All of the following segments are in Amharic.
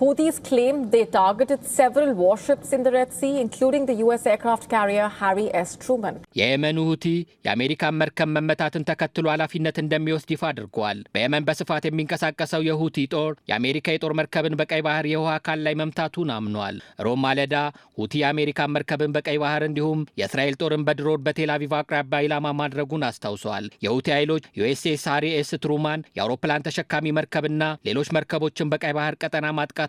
Houthis claim they targeted several warships in the Red Sea, including the U.S. aircraft carrier Harry S. Truman. የየመኑ ሁቲ የአሜሪካን መርከብ መመታትን ተከትሎ ኃላፊነት እንደሚወስድ ይፋ አድርጓል። በየመን በስፋት የሚንቀሳቀሰው የሁቲ ጦር የአሜሪካ የጦር መርከብን በቀይ ባህር የውሃ አካል ላይ መምታቱን አምኗል። ሮም ማለዳ ሁቲ የአሜሪካን መርከብን በቀይ ባህር እንዲሁም የእስራኤል ጦርን በድሮን በቴል አቪቭ አቅራቢያ ኢላማ ማድረጉን አስታውሷል። የሁቲ ኃይሎች ዩኤስኤስ ሃሪ ኤስ ትሩማን የአውሮፕላን ተሸካሚ መርከብና ሌሎች መርከቦችን በቀይ ባህር ቀጠና ማጥቃታቸውን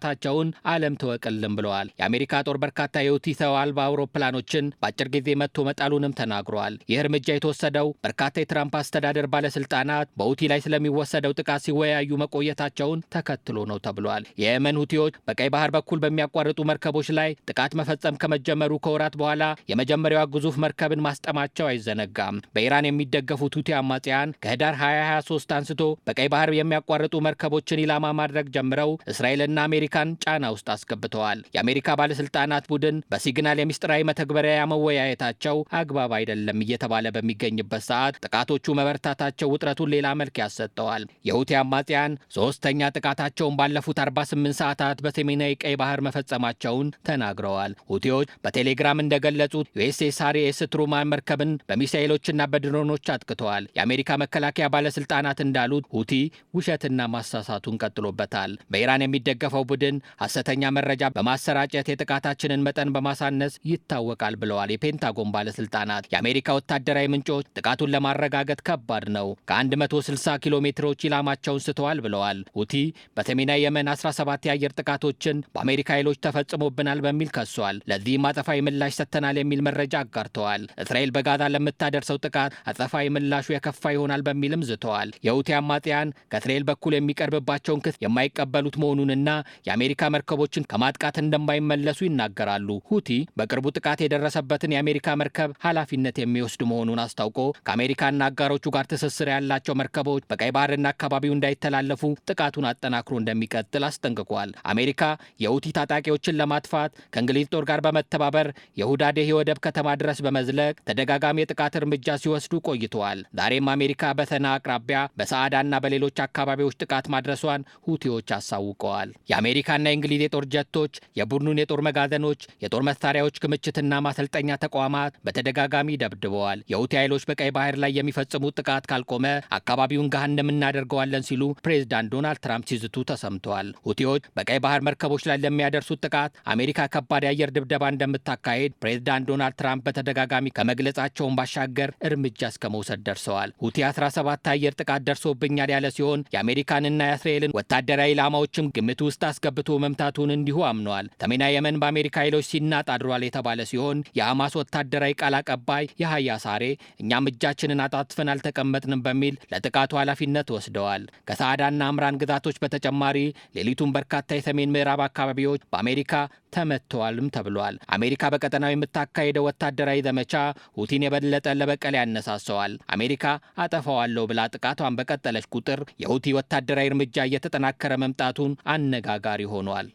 ዓለም ተወቀልም ብለዋል። የአሜሪካ ጦር በርካታ የሁቲ ሰው አልባ አውሮፕላኖችን በአጭር ጊዜ መጥቶ መጣሉንም ተናግሯል። ይህ እርምጃ የተወሰደው በርካታ የትራምፕ አስተዳደር ባለስልጣናት በሁቲ ላይ ስለሚወሰደው ጥቃት ሲወያዩ መቆየታቸውን ተከትሎ ነው ተብሏል። የየመን ሁቲዎች በቀይ ባህር በኩል በሚያቋርጡ መርከቦች ላይ ጥቃት መፈጸም ከመጀመሩ ከወራት በኋላ የመጀመሪያዋ ግዙፍ መርከብን ማስጠማቸው አይዘነጋም። በኢራን የሚደገፉት ሁቲ አማጽያን ከህዳር 2023 አንስቶ በቀይ ባህር የሚያቋርጡ መርከቦችን ኢላማ ማድረግ ጀምረው እስራኤልና አሜሪካን ጫና ውስጥ አስገብተዋል። የአሜሪካ ባለስልጣናት ቡድን በሲግናል የሚስጥራዊ መተግበሪያ መወያየታቸው አግባብ አይደለም እየተባለ በሚገኝበት ሰዓት ጥቃቶቹ መበርታታቸው ውጥረቱን ሌላ መልክ ያሰጠዋል። የሁቲ አማጽያን ሶስተኛ ጥቃታቸውን ባለፉት 48 ሰዓታት በሰሜናዊ ቀይ ባህር መፈጸማቸውን ተናግረዋል። ሁቲዎች በቴሌግራም እንደገለጹት ዩኤስኤስ ሃሪ ኤስ ትሩማን መርከብን በሚሳኤሎችና በድሮኖች አጥቅተዋል። የአሜሪካ መከላከያ ባለስልጣናት እንዳሉት ሁቲ ውሸትና ማሳሳቱን ቀጥሎበታል። በኢራን የሚደገፈው ቡድን ሐሰተኛ መረጃ በማሰራጨት የጥቃታችንን መጠን በማሳነስ ይታወቃል ብለዋል የፔንታጎን ባለስልጣናት። የአሜሪካ ወታደራዊ ምንጮች ጥቃቱን ለማረጋገጥ ከባድ ነው፣ ከ160 ኪሎ ሜትሮች ኢላማቸውን ስተዋል ብለዋል። ሁቲ በሰሜናዊ የመን 17 የአየር ጥቃቶችን በአሜሪካ ኃይሎች ተፈጽሞብናል በሚል ከሷል። ለዚህም አጸፋዊ ምላሽ ሰጥተናል የሚል መረጃ አጋርተዋል። እስራኤል በጋዛ ለምታደርሰው ጥቃት አጸፋዊ ምላሹ የከፋ ይሆናል በሚልም ዝተዋል። የሁቲ አማጽያን ከእስራኤል በኩል የሚቀርብባቸውን ክስ የማይቀበሉት መሆኑንና የአሜሪካ መርከቦችን ከማጥቃት እንደማይመለሱ ይናገራሉ። ሁቲ በቅርቡ ጥቃት የደረሰበትን የአሜሪካ መርከብ ኃላፊነት የሚወስድ መሆኑን አስታውቆ ከአሜሪካና አጋሮቹ ጋር ትስስር ያላቸው መርከቦች በቀይ ባህርና አካባቢው እንዳይተላለፉ ጥቃቱን አጠናክሮ እንደሚቀጥል አስጠንቅቋል። አሜሪካ የሁቲ ታጣቂዎችን ለማጥፋት ከእንግሊዝ ጦር ጋር በመተባበር የሁዳዴህ ወደብ ከተማ ድረስ በመዝለቅ ተደጋጋሚ የጥቃት እርምጃ ሲወስዱ ቆይተዋል። ዛሬም አሜሪካ በሰና አቅራቢያ በሰዓዳና በሌሎች አካባቢዎች ጥቃት ማድረሷን ሁቲዎች አሳውቀዋል። የአሜሪካና የእንግሊዝ የጦር ጀቶች የቡድኑን የጦር መጋዘኖች፣ የጦር መሳሪያዎች ክምችትና ማሰልጠኛ ተቋማት በተደጋጋሚ ደብድበዋል። የሁቲ ኃይሎች በቀይ ባህር ላይ የሚፈጽሙት ጥቃት ካልቆመ አካባቢውን ገሃነም እናደርገዋለን ሲሉ ፕሬዝዳንት ዶናልድ ትራምፕ ሲዝቱ ተሰምተዋል። ሁቲዎች በቀይ ባህር መርከቦች ላይ ለሚያደርሱት ጥቃት አሜሪካ ከባድ የአየር ድብደባ እንደምታካሄድ ፕሬዝዳንት ዶናልድ ትራምፕ በተደጋጋሚ ከመግለጻቸውን ባሻገር እርምጃ እስከ መውሰድ ደርሰዋል። ሁቲ 17 አየር ጥቃት ደርሶብኛል ያለ ሲሆን የአሜሪካንና የእስራኤልን ወታደራዊ ኢላማዎችም ግምት ውስጥ አስገብቶ መምታቱን እንዲሁ አምነዋል። ሰሜናዊ የመን በአሜሪካ ኃይሎች ሲናጥ አድሯል የተባለ ሲሆን የሐማስ ወታደራዊ ቃል አቀባይ ያህያ ሳሬ እኛም እጃችንን አጣጥፈን አልተቀመጥንም በሚል ለጥቃቱ ኃላፊነት ወስደዋል። ከሳዕዳና አምራን ግዛቶች በተጨማሪ ሌሊቱን በርካታ የሰሜን ምዕራብ አካባቢዎች በአሜሪካ ተመተዋልም ተብሏል። አሜሪካ በቀጠናው የምታካሄደው ወታደራዊ ዘመቻ ሁቲን የበለጠ ለበቀል ያነሳሰዋል። አሜሪካ አጠፋዋለሁ ብላ ጥቃቷን በቀጠለች ቁጥር የሁቲ ወታደራዊ እርምጃ እየተጠናከረ መምጣቱን አነጋጋሪ ሆኗል።